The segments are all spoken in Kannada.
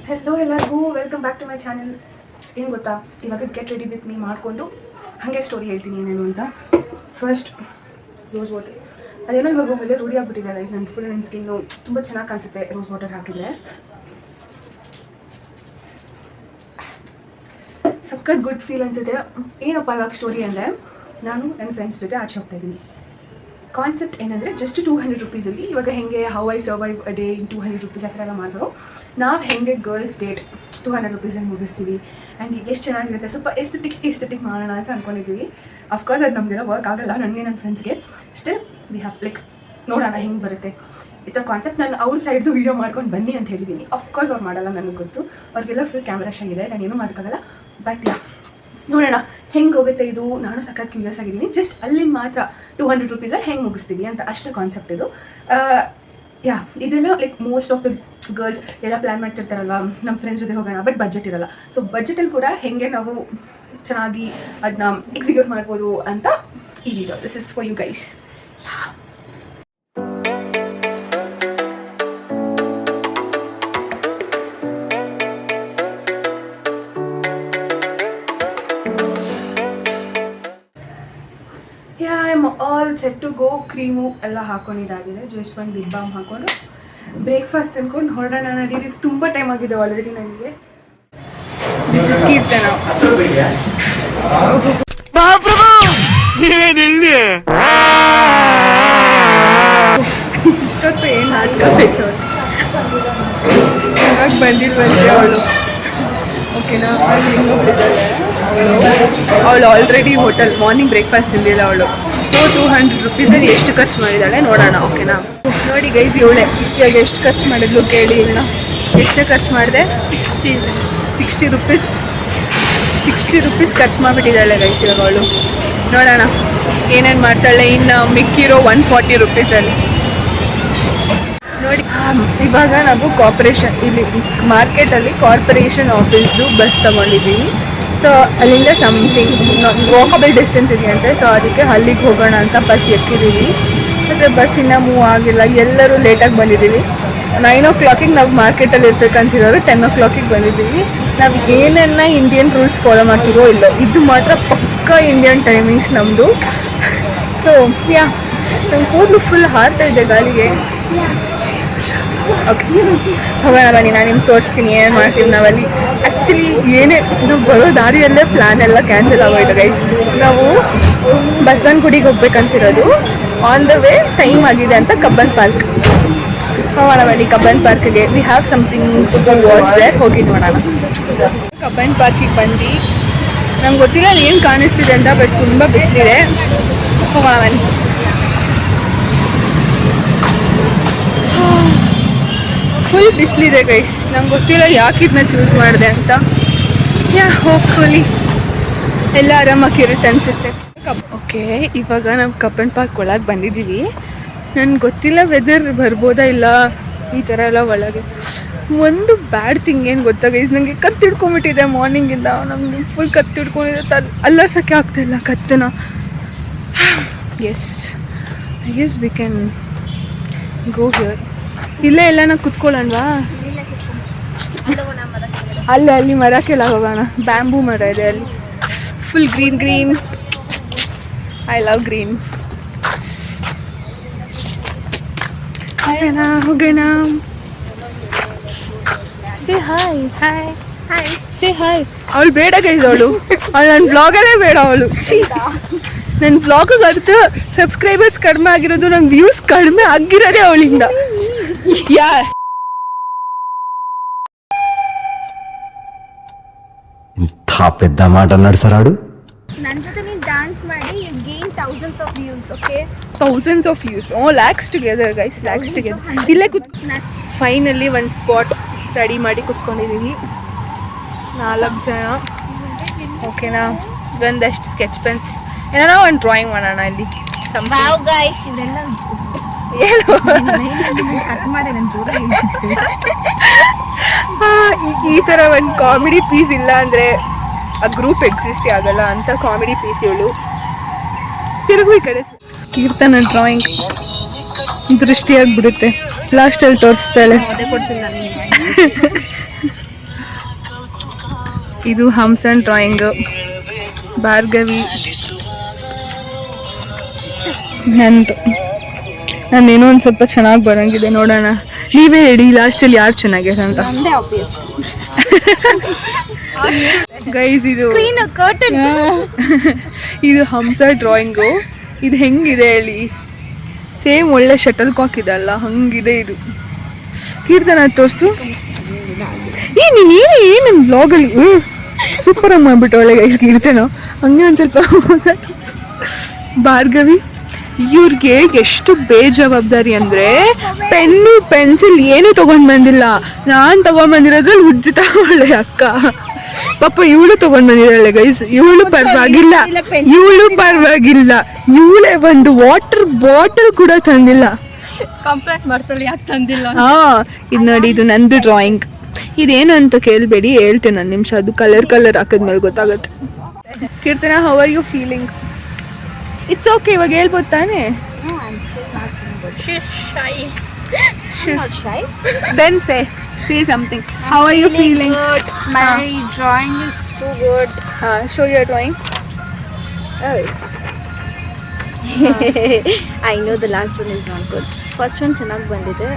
ಹೆಲೋ ಎಲ್ಲರಿಗೂ welcome back to my channel. ಏನು ಗೊತ್ತಾ, ಇವಾಗ ಗೆಟ್ ರೆಡಿ ವಿತ್ ಮೀ ಮಾಡಿಕೊಂಡು ಹಾಗೆ ಸ್ಟೋರಿ ಹೇಳ್ತೀನಿ ಏನೇನು ಅಂತ. ಫಸ್ಟ್ ರೋಸ್ ವಾಟರ್, ಅದೇನೋ ಇವಾಗ ಒಳ್ಳೆ ರೂಢಿ ಆಗಿಬಿಟ್ಟಿದೆ ಗೈಸ್. ನನ್ನ ಫುಲ್ ನನ್ನ ಸ್ಕಿನ್ನು ತುಂಬ ಚೆನ್ನಾಗಿ ಕಾಣಿಸುತ್ತೆ ರೋಸ್ ವಾಟರ್ ಹಾಕಿದರೆ. ಸಖತ್ ಗುಡ್ ಫೀಲ್ ಅನಿಸುತ್ತೆ. ಏನಪ್ಪ ಇವಾಗ ಸ್ಟೋರಿ ಅಂದರೆ, ನಾನು ನನ್ನ ಫ್ರೆಂಡ್ಸ್ ಜೊತೆ ಆಚೆ ಹೋಗ್ತಾ ಇದ್ದೀನಿ. ಕಾನ್ಸೆಪ್ಟ್ ಏನಂದರೆ, ಜಸ್ಟ್ 200 ರುಪೀಸಲ್ಲಿ ಇವಾಗ ಹೆಂಗೆ how I survive a day in 200 rupees ಆ ಥರ ಎಲ್ಲ ಮಾಡ್ತಾರೋ, ನಾವು ಹೆಂಗೆ ಗರ್ಲ್ಸ್ ಡೇಟ್ 200 ರುಪೀಸಲ್ಲಿ ಮುಗಿಸ್ತೀವಿ. ಆ್ಯಂಡ್ ಎಷ್ಟು ಚೆನ್ನಾಗಿರುತ್ತೆ, ಸ್ವಲ್ಪ ಎಸ್ಥೆಟಿಕ್ ಮಾಡೋಣ ಅಂತ ಅಂದ್ಕೊಂಡಿದ್ದೀವಿ. ಅಫ್ಕೋರ್ಸ್ ಅದು ನಮಗೆಲ್ಲ ವರ್ಕ್ ಆಗೋಲ್ಲ, ನನಗೆ ನನ್ನ ಫ್ರೆಂಡ್ಸ್ಗೆ. ಸ್ಟಿಲ್ ವಿ ಹ್ಯಾವ್ ಲೈಕ್ ನೋಡೋಣ ಹೆಂಗೆ ಬರುತ್ತೆ. It's a concept. ನಾನು ಅವ್ರ ಸೈಡ್ದು ವೀಡಿಯೋ ಮಾಡ್ಕೊಂಡು ಬನ್ನಿ ಅಂತ ಹೇಳಿದ್ದೀನಿ. ಅಫ್ಕೋರ್ಸ್ ಅವ್ರು ಮಾಡಲ್ಲ, ನನಗೆ ಗೊತ್ತು. ಅವ್ರಿಗೆಲ್ಲ ಫುಲ್ ಕ್ಯಾಮ್ರಾ ಶೈ ಇದೆ, ನಾನು ಏನೂ ಮಾಡೋಕ್ಕಾಗಲ್ಲ. ಬಟ್ ಯಾ, ನೋಡೋಣ ಹೆಂಗೆ ಹೋಗುತ್ತೆ ಇದು. ನಾನು ಸಖತ್ ಕ್ಯೂರಿಯಸ್ ಆಗಿದ್ದೀನಿ. ಜಸ್ಟ್ ಅಲ್ಲಿ ಮಾತ್ರ 200 ರುಪೀಸಲ್ಲಿ ಹೆಂಗೆ ಮುಗಿಸ್ತೀವಿ ಅಂತ ಅಷ್ಟೇ ಕಾನ್ಸೆಪ್ಟ್ ಇದು. ಯಾ, ಇದೆಲ್ಲ like most of the girls ಎಲ್ಲ ಪ್ಲ್ಯಾನ್ ಮಾಡ್ತಿರ್ತಾರಲ್ವ, ನಮ್ಮ ಫ್ರೆಂಡ್ಸ್ ಜೊತೆ ಹೋಗೋಣ, ಬಟ್ ಬಜೆಟ್ ಇರೋಲ್ಲ. ಸೊ ಬಜೆಟಲ್ಲಿ ಕೂಡ ಹೆಂಗೆ ನಾವು ಚೆನ್ನಾಗಿ ಅದನ್ನ ಎಕ್ಸಿಕ್ಯೂಟ್ ಮಾಡ್ಬೋದು ಅಂತ ಈ video. This is for you guys. All set to go. Cream ಎಲ್ಲ ಹಾಕೊಂಡಿದ್ದಾಗಿದೆ. ಜಸ್ಟ್ ಒಂದು ಲಿಪ್ ಬಾಮ್ ಹಾಕೊಂಡು ಬ್ರೇಕ್ಫಾಸ್ಟ್ ತಿನ್ಕೊಂಡು ಹೊರಡೋಣ ನಡೀರಿ. ತುಂಬ ಟೈಮ್ ಆಗಿದೆ ಆಲ್ರೆಡಿ ನನಗೆ. This is Keerthana. ಇಷ್ಟೊತ್ತು ಏನು ನಾಟಕ ಬೇಸೋದು ಚೆನ್ನಾಗಿ ಬಂದಿಲ್ವಂತೆ ಅವಳು. ಓಕೆನಾ, ಅವಳು ಆಲ್ರೆಡಿ ಹೋಟೆಲ್ ಮಾರ್ನಿಂಗ್ ಬ್ರೇಕ್ಫಾಸ್ಟ್ ತಿಂದಿಲ್ಲ ಅವಳು. ಸೊ 200 ರುಪೀಸಲ್ಲಿ ಎಷ್ಟು ಖರ್ಚು ಮಾಡಿದ್ದಾಳೆ ನೋಡೋಣ. ಓಕೆನಾ, ನೋಡಿ ಗೈಸ್, ಇವಳೆ ಇವಾಗ ಎಷ್ಟು ಖರ್ಚು ಮಾಡಿದ್ಲು ಕೇಳಿ. ಇವಳ ಎಷ್ಟು ಖರ್ಚು ಮಾಡಿದೆ? 60 ರುಪೀಸ್. 60 ರುಪೀಸ್ ಖರ್ಚು ಮಾಡಿಬಿಟ್ಟಿದ್ದಾಳೆ ಗೈಸ್ ಇವಾಗ ಅವಳು. ನೋಡೋಣ ಏನೇನು ಮಾಡ್ತಾಳೆ ಇನ್ನು ಮಿಕ್ಕಿರೋ 140 ರುಪೀಸಲ್ಲಿ. ನೋಡಿ, ಇವಾಗ ನಾವು ಕಾರ್ಪೊರೇಷನ್, ಇಲ್ಲಿ ಮಾರ್ಕೆಟಲ್ಲಿ ಕಾರ್ಪೊರೇಷನ್ ಆಫೀಸ್ದು ಬಸ್ ತೊಗೊಂಡಿದ್ದೀವಿ. ಸೊ ಅಲ್ಲಿಂದ ಸಮಥಿಂಗ್ ವಾಕಬಲ್ ಡಿಸ್ಟೆನ್ಸ್ ಇದೆಯಂತೆ. ಸೊ ಅದಕ್ಕೆ ಅಲ್ಲಿಗೆ ಹೋಗೋಣ ಅಂತ ಬಸ್ ಎಕ್ಕಿದ್ದೀವಿ. ಆದರೆ ಬಸ್ ಇನ್ನೂ ಮೂವ್ ಆಗಿಲ್ಲ. ಎಲ್ಲರೂ ಲೇಟಾಗಿ ಬಂದಿದ್ದೀವಿ. 9 o'clock ನಾವು ಮಾರ್ಕೆಟಲ್ಲಿ ಇರ್ಬೇಕಂತಿರೋರು 10 o'clock ಬಂದಿದ್ದೀವಿ. ನಾವು ಏನೆಲ್ಲ ಇಂಡಿಯನ್ ರೂಲ್ಸ್ ಫಾಲೋ ಮಾಡ್ತೀವೋ ಇಲ್ಲೋ, ಇದು ಮಾತ್ರ ಪಕ್ಕಾ ಇಂಡಿಯನ್ ಟೈಮಿಂಗ್ಸ್ ನಮ್ಮದು. ಸೊ ಯಾ, ನಮ್ಮ ಕೂದಲು ಫುಲ್ ಹಾರ್ತಾ ಇದೆ ಗಾಳಿಗೆ. ಓಕೆ, ಹೋಗೋಣ ಬನ್ನಿ, ನಾನು ನಿಮ್ಗೆ ತೋರಿಸ್ತೀನಿ ಏನು ಮಾಡ್ತೀವಿ ನಾವಲ್ಲಿ. ಆ್ಯಕ್ಚುಲಿ ಏನೇ ಇದು ಬರೋ ದಾರಿಯಲ್ಲೇ ಪ್ಲ್ಯಾನ್ ಎಲ್ಲ ಕ್ಯಾನ್ಸಲ್ ಆಗೋಯ್ತು ಗೈಸ್. ನಾವು ಬಸವನಗುಡಿಗೆ ಹೋಗ್ಬೇಕಂತಿರೋದು. ಆನ್ ದ ವೇ ಟೈಮ್ ಆಗಿದೆ ಅಂತ ಕಬ್ಬನ್ ಪಾರ್ಕ್ ಹೋಗೋಣ ಬನ್ನಿ. ಕಬ್ಬನ್ ಪಾರ್ಕ್ಗೆ we have somethings to watch there. ಹೋಗಿ ನೋಡೋಣ. ಕಬ್ಬನ್ ಪಾರ್ಕಿಗೆ ಬಂದು ನಮ್ಗೆ ಗೊತ್ತಿಲ್ಲ ಅಲ್ಲಿ ಏನು ಕಾಣಿಸ್ತಿದೆ ಅಂತ, ಬಟ್ ತುಂಬ ಬಿಸಿಲಿದೆ. ಹೋಗೋಣ ಬನ್ನಿ. ಫುಲ್ ಬಿಸಿಲಿದೆ ಗೈಸ್. ನಂಗೆ ಗೊತ್ತಿಲ್ಲ ಯಾಕೆ ಇದನ್ನ ಚೂಸ್ ಮಾಡಿದೆ ಅಂತ. ಯಾ, ಹೋಪ್ಫುಲಿ ಎಲ್ಲ ಆರಾಮಾಗಿರುತ್ತೆ ಅನಿಸುತ್ತೆ. ಓಕೆ, ಇವಾಗ ನಾವು ಕಬ್ಬನ್ ಪಾರ್ಕ್ ಒಳಗೆ ಬಂದಿದ್ದೀವಿ. ನನಗೆ ಗೊತ್ತಿಲ್ಲ ವೆದರ್ ಬರ್ಬೋದಾ ಇಲ್ಲ ಈ ಥರ ಎಲ್ಲ ಒಳಗೆ. ಒಂದು ಬ್ಯಾಡ್ ಥಿಂಗ್ ಏನು ಗೊತ್ತಾ ಗೈಸ್, ನನಗೆ ಕತ್ತಿಡ್ಕೊಂಬಿಟ್ಟಿದೆ ಮಾರ್ನಿಂಗಿಂದ. ನಮಗೆ ಫುಲ್ ಕತ್ತಿಡ್ಕೊಂಡಿದೆ, ಅಲ್ಲರ್ಸೋಕ್ಕೆ ಆಗ್ತಾಯಿಲ್ಲ ಕತ್ತನ. Yes, I guess we can go here. ಇಲ್ಲೇ ಎಲ್ಲ ನಾವು ಕುತ್ಕೊಳ್ಳೋಣವಾ? ಅಲ್ಲಿ ಮರಕ್ಕೆಲ್ಲ ಹೋಗೋಣ. ಬ್ಯಾಂಬೂ ಮರ ಇದೆ ಅಲ್ಲಿ, full green green. I love green. ಹೋಗೋಣ. Say hi. Hi hi, say hi. ಅವಳು ಬೇಡ ಗೈಸ್, ಅವಳು ನನ್ನ ವ್ಲಾಗಲ್ಲೇ ಬೇಡ ಅವಳು. ನನ್ನ ವ್ಲಾಗಿಗೆ ಅರ್ಥ ಸಬ್ಸ್ಕ್ರೈಬರ್ಸ್ ಕಡಿಮೆ ಆಗಿರೋದು, ನಂಗೆ ವ್ಯೂಸ್ ಕಡಿಮೆ ಆಗಿರೋದೇ ಅವಳಿಂದ. ಯಾ, ಇಂಥ ಪೆದ್ದ ಮಾಡ ನಡ್ಸರಾಡು. ನನ್ನ ಜೊತೆ ನೀನು ಡ್ಯಾನ್ಸ್ ಮಾಡಿ you gain thousands of views. Okay, thousands of views. Lakhs together guys, lakhs together. ಇಲ್ಲೇ ಫೈನಲಿ ಒಂದು ಸ್ಪಾಟ್ ರೆಡಿ ಮಾಡಿ ಕುತ್ಕೊಂಡಿದ್ದೀವಿ 4 ಜನ. ಓಕೆನಾ, ಒಂದಷ್ಟು ಸ್ಕೆಚ್ ಪೆನ್ಸ್, ಏನೋ ಒಂದು ಡ್ರಾಯಿಂಗ್ ಮಾಡೋಣ ಇಲ್ಲಿ. ವಾವ್ ಗೈಸ್, ಇದೆಲ್ಲ ಏನು ಕಟ್ ಮಾಡಿ ನನ್ನ ಜೋರ. ಈ ಥರ ಒಂದು ಕಾಮಿಡಿ ಪೀಸ್ ಇಲ್ಲ ಅಂದರೆ ಆ ಗ್ರೂಪ್ ಎಕ್ಸಿಸ್ಟೇ ಆಗಲ್ಲ ಅಂತ ಕಾಮಿಡಿ ಪೀಸ್ ಇವಳು. ತಿರುಗು ಈ ಕಡೆ. ಕೀರ್ತನ ಡ್ರಾಯಿಂಗ್ ದೃಷ್ಟಿಯಾಗಿಬಿಡುತ್ತೆ. ಲಾಸ್ಟಲ್ಲಿ ತೋರಿಸ್ತಾಳೆ. ಇದು ಹಂಸನ್ ಡ್ರಾಯಿಂಗ್, ಭಾರ್ಗವಿ ನಂದು. ನಾನೇನೋ ಒಂದು ಸ್ವಲ್ಪ ಚೆನ್ನಾಗಿ ಬರೋಂಗಿದೆ, ನೋಡೋಣ. ನೀವೇ ಹೇಳಿ ಲಾಸ್ಟಲ್ಲಿ ಯಾರು ಚೆನ್ನಾಗಿದೆ ಅಂತ. ಒಂದೇ ಆಬ್ವಿಯಸ್ ಗೈಸ್ ಇದು ಕರ್ಟನ್. ಇದು ಹಂಸ ಡ್ರಾಯಿಂಗು. ಇದು ಹೆಂಗಿದೆ ಹೇಳಿ, ಸೇಮ್ ಒಳ್ಳೆ ಶಟಲ್ ಕಾಕ್ ಇದಲ್ಲ ಹಂಗಿದೆ ಇದು. ಕೀರ್ತನ ತೋರಿಸು. ಏನು ಬ್ಲಾಗಲ್ಲಿ ಸೂಪರಾಗಿ ಮಾಡ್ಬಿಟ್ಟು ಒಳ್ಳೆ ಗೈಸ್ ಕೀರ್ತನ. ಹಂಗೆ ಒಂದು ಸ್ವಲ್ಪ ತೋರಿಸು. ಭಾರ್ಗವಿ ಇವ್ರಿಗೆ ಎಷ್ಟು ಬೇಜವಾಬ್ದಾರಿ ಅಂದರೆ ಪೆನ್ನು ಪೆನ್ಸಿಲ್ ಏನೂ ತೊಗೊಂಡು ಬಂದಿಲ್ಲ. ನಾನು ತೊಗೊಂಡು ಬಂದಿರೋದ್ರಲ್ಲಿ ಉಜ್ಜಿತ ಒಳ್ಳೆ ಅಕ್ಕ. ಪಾಪ ಇವಳು ತೊಗೊಂಡು ಬಂದಿದ್ದಾಳೆ ಗೈಸ್. ಇವಳು ಪರವಾಗಿಲ್ಲ, ಇವಳೇ ಒಂದು ವಾಟರ್ ಬಾಟಲ್ ಕೂಡ ತಂದಿಲ್ಲ. ಕಂಪ್ಲೇಂಟ್ ಮಾಡ್ತಾಳೆ ಯಾಕೆ ತಂದಿಲ್ಲ. ಹಾ, ಇದು ನೋಡಿ, ಇದು ನಂದು ಡ್ರಾಯಿಂಗ್. ಇದೇನು ಅಂತ ಕೇಳಬೇಡಿ, ಹೇಳ್ತೇನೆ ಒಂದು ನಿಮಿಷ. ಅದು ಕಲರ್ ಹಾಕಿದ್ಮೇಲೆ ಗೊತ್ತಾಗುತ್ತೆ. Keerthana, how are you feeling? It's okay, ಇವಾಗ ಹೇಳ್ಬೋದು ತಾನೇ? Then say something. How are you feeling? Good. My drawing is too good. Show your drawing. I know the last one is not good. First one ಚೆನ್ನಾಗಿ ಬಂದಿದೆ,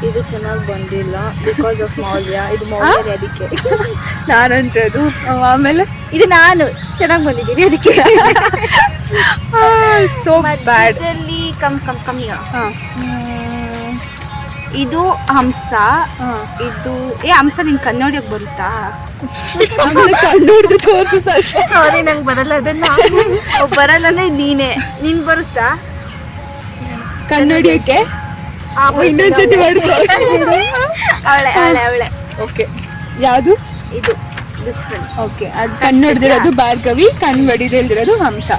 ಇದು ಚೆನ್ನಾಗಿ ಬಂದಿಲ್ಲ ಬಿಕಾಸ್ ಆಫ್ ಮೌಲ್ಯ. ಇದು ಮೌಲ್ಯ ಅದಕ್ಕೆ ನಾನಂತದ್ದು. ಆಮೇಲೆ ಇದು ನಾನು ಚೆನ್ನಾಗಿ ಬಂದಿದ್ದೀನಿ ಅದಕ್ಕೆ. ಸೋ ಬ್ಯಾಡ್. ಮಧ್ಯದಲ್ಲಿ ಕಮ್ಮಿ. ಇದು ಹಂಸ. ಇದು ಹಂಸ ನಿನ್ ಕನ್ನಡಿಯಕ್ಕೆ ಬರುತ್ತಾ? ಕಣ್ಣು ತೋರಿಸು ಸ್ವಲ್ಪ. ಸಾರಿ, ನಂಗೆ ಬರಲ್ಲ ಅದನ್ನ. ಬರಲ್ಲ ಅಂದ್ರೆ ನೀನ್ ಬರುತ್ತಾ ಕನ್ನಡಿಯಕ್ಕೆ? ಇನ್ನೊಂದ್ಸತಿ ಮಾಡಿ ಅವಳೆ. ಓಕೆ, ಯಾವುದು ಇದು ದಿಸ್ ಒನ್. ಓಕೆ, ಅದು ಕನ್ನಡದಿರೋದು ಭಾರ್ಗವಿ, ಕನ್ನಡಿದಿರೋದು ಹಂಸ.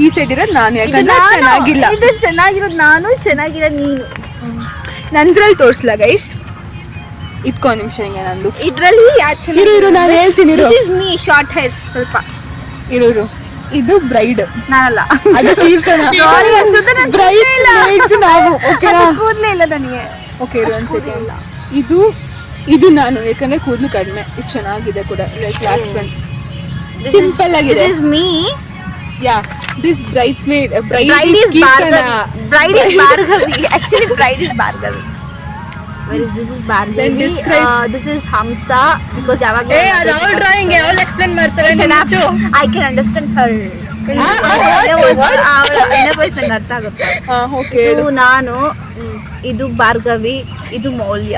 ಈ ಸೈಡ್ ಇರೋದು ನಾನು, ಯಾಕಂದ್ರೆ ಚೆನ್ನಾಗಿಲ್ಲ. ಇದು ಚೆನ್ನಾಗಿರೋದು ನಾನು, ಚೆನ್ನಾಗಿರೋ ನೀನು. ನಂದ್ರಲ್ಲಿ ತೋರಿಸ್ಲಾ ಗೈಸ್? ಇಟ್ಕೊ ನಿಮಿಷ, ಹಿಂಗೆ ನಂದು ಇದ್ರಲ್ಲಿ ಇರು ನಾನು ಹೇಳ್ತೀನಿ. ಮೀ ಶಾರ್ಟ್ ಹೇರ್ಸ್ ಸ್ವಲ್ಪ ಇರು. ಇದು ಬ್ರೈಡ್, ನಾನಲ್ಲ. ಅದು ಕೀರ್ತನ. ಬ್ರೈಡ್ಸ್ ನಾವು. ಓಕೆನಾ? ಕೂದಲೇ ಇಲ್ಲ ನನಗೆ. ಓಕೆ, ಇರು ಒಂದು ಸೆಕೆಂಡ್. ಇದು ನಾನು, ಯಾಕಂದ್ರೆ ಕೂದಲು ಕಡಿಮೆ. ಇದು ಚೆನ್ನಾಗಿದೆ ಕೂಡ, ಲೈಕ್ ಲಾಸ್ಟ್ ಒನ್ ಸಿಂಪಲ್ ಆಗಿದೆ. This is me. Ya, this bridesmaid. Bride is Bhargavi. Actually, bride is Bhargavi. Whereas this is Bhargavi. Then describe. This is Hamsa because ಯಾವಾಗ ಅದು ಅವಳ ಡ್ರಾಯಿಂಗ್, ಅವಳು ಎಕ್ಸ್ಪ್ಲೇನ್ ಮಾಡ್ತಾರೆ. I can understand her. ಅವಳ ಅರ್ಥ ಆಗುತ್ತೆ. ಓಕೆ, ಇದು ನಾನು, ಇದು ಭಾರ್ಗವಿ, ಇದು ಮೌಲ್ಯ.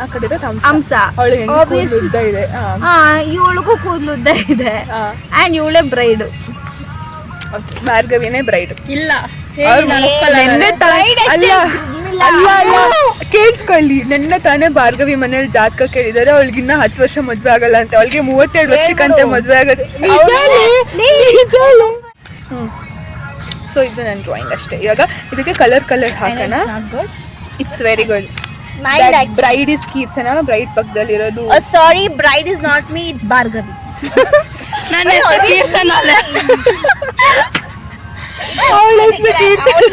ಆ ಕಡೆ ಹಂಸ. ಅವಳಿಗೆ ಉದ್ದ ಇದೆ. ಇವಳಿಗೂ ಕೂದಲು ಉದ್ದ ಇದೆ. ಅಂಡ್ ಇವಳೇ ಬ್ರೈಡ್. ಭಾರ್ಗವಿನೇ ಬ್ರೈಡ್. ಇಲ್ಲ, ಕೇಳಿಸ್ಕೊಳ್ಳಿ, ನೆನ್ನೆ ತಾನೇ ಭಾರ್ಗವಿ ಮನೇಲಿ ಜಾತಕ ಕೇಳಿದಾರೆ. ಅವಳಿಗಿನ್ನ 10 ವರ್ಷ ಮದ್ವೆ ಆಗಲ್ಲ ಅಂತ. ಅವಳಿಗೆ 32 ವರ್ಷಕ್ಕಂತೆ ಮದ್ವೆ ಆಗೋದು. ಸೊ ಇದು ನನ್ನ ಡ್ರಾಯಿಂಗ್ ಅಷ್ಟೇ. ಇವಾಗ ಇದಕ್ಕೆ ಕಲರ್ ಹಾಕೋಣ. It's very good. Bride is Keerthana, bride ಪಕ್ಕದಲ್ಲಿ ಇರೋದು. Sorry, bride is not me, it's Bhargavi. ನನ್ನ ಹೆಸರು ಕೀರ್ತನ ಅಲ್ಲ. ಅವಳ ಹೆಸರು ಕೀರ್ತನ,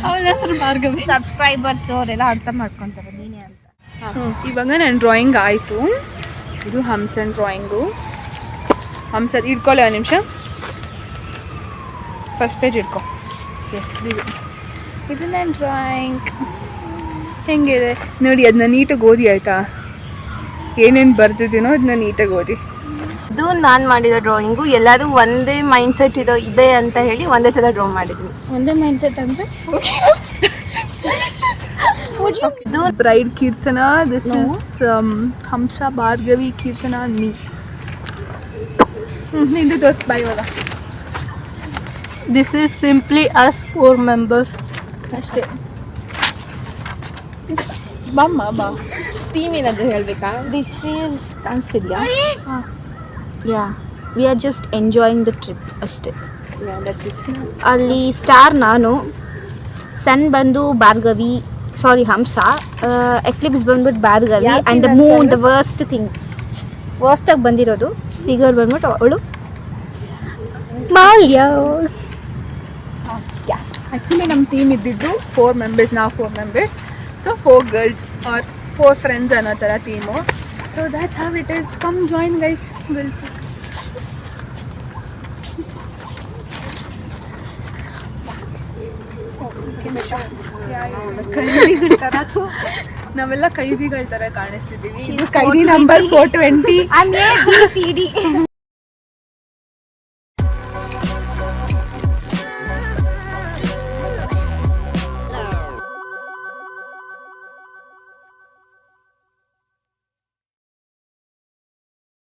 ಅವಳ ಹೆಸರು ಭಾರ್ಗವಿ. ಸಬ್ಸ್ಕ್ರೈಬರ್ಸ್ ಅವರೆಲ್ಲ ಅರ್ಥ ಮಾಡ್ಕೊಂತಾರೆ ನೀನೇ ಅಂತ. ಇವಾಗ ನನ್ನ ಡ್ರಾಯಿಂಗ್ ಆಯಿತು. ಇದು ಹಂಸನ್ ಡ್ರಾಯಿಂಗು. ಹಂಸ ಇಟ್ಕೊಳ್ಳಿ ಒಂದು ನಿಮಿಷ. ಫಸ್ಟ್ ಪೇಜ್ ಇಟ್ಕೊ. ಎಸ್, ಇದು ನನ್ನ ಡ್ರಾಯಿಂಗ್ ಹೆಂಗಿದೆ ನೋಡಿ. ಅದನ್ನ ನೀಟಾಗಿ ಓದಿ ಆಯಿತಾ? ಏನೇನು ಬರ್ದಿದ್ದೀನೋ ಅದನ್ನ ನೀಟಾಗಿ ಓದಿ. ಇದು ನಾನು ಮಾಡಿದ ಡ್ರಾಯಿಂಗು. ಎಲ್ಲರೂ ಒಂದೇ ಮೈಂಡ್ ಸೆಟ್ ಇದೆ ಅಂತ ಹೇಳಿ ಒಂದೇ ಥರ ಡ್ರಾ ಮಾಡಿದ್ವಿ. ಒಂದೇ ಮೈಂಡ್ ಸೆಟ್ ಅಂದರೆ ಇದು bride Keerthana. This is Hamsa, Bhargavi, Keerthana, me. ನಿಂದು ತೋರಿಸ್ ಬಾಯ್ ಇವಾಗ. This is simply us 4 members ಅಷ್ಟೇ. ಬಾ ಥೀಮ್ ಏನಾದರೂ ಹೇಳಬೇಕಾ? ದಿಸ್ ಈಸ್ ಕಾಣಿಸ್ತಿದ್ಯಾ? Ya, we are just enjoying the trip ಅಷ್ಟೇ. ಅಲ್ಲಿ ಸ್ಟಾರ್ ನಾನು, ಸನ್ ಬಂದು ಭಾರ್ಗವಿ, ಸಾರಿ ಹಂಸ, ಎಕ್ಲಿಪ್ಸ್ ಬಂದ್ಬಿಟ್ಟು Bhargavi, and the moon, the ವರ್ಸ್ಟಾಗಿ ಬಂದಿರೋದು ಫಿಗರ್ ಬಂದ್ಬಿಟ್ಟು ಅವಳು ಮೌಲ್ಯ. ಆ್ಯಕ್ಚುಲಿ ನಮ್ಮ ಟೀಮ್ ಇದ್ದಿದ್ದು 4 ಮೆಂಬರ್ಸ್. ನಾವು 4 members. So 4 girls are 4 friends ಅನ್ನೋ ಥರ team. So that's how it is. Come join, guys. We'll ನಾವೆಲ್ಲ ಕೈದಿಗಳ ತರ ಕಾಣಿಸ್ತಿದ್ದೀವಿ. ಕೈದಿ ನಂಬರ್ 420. I'm ABCD.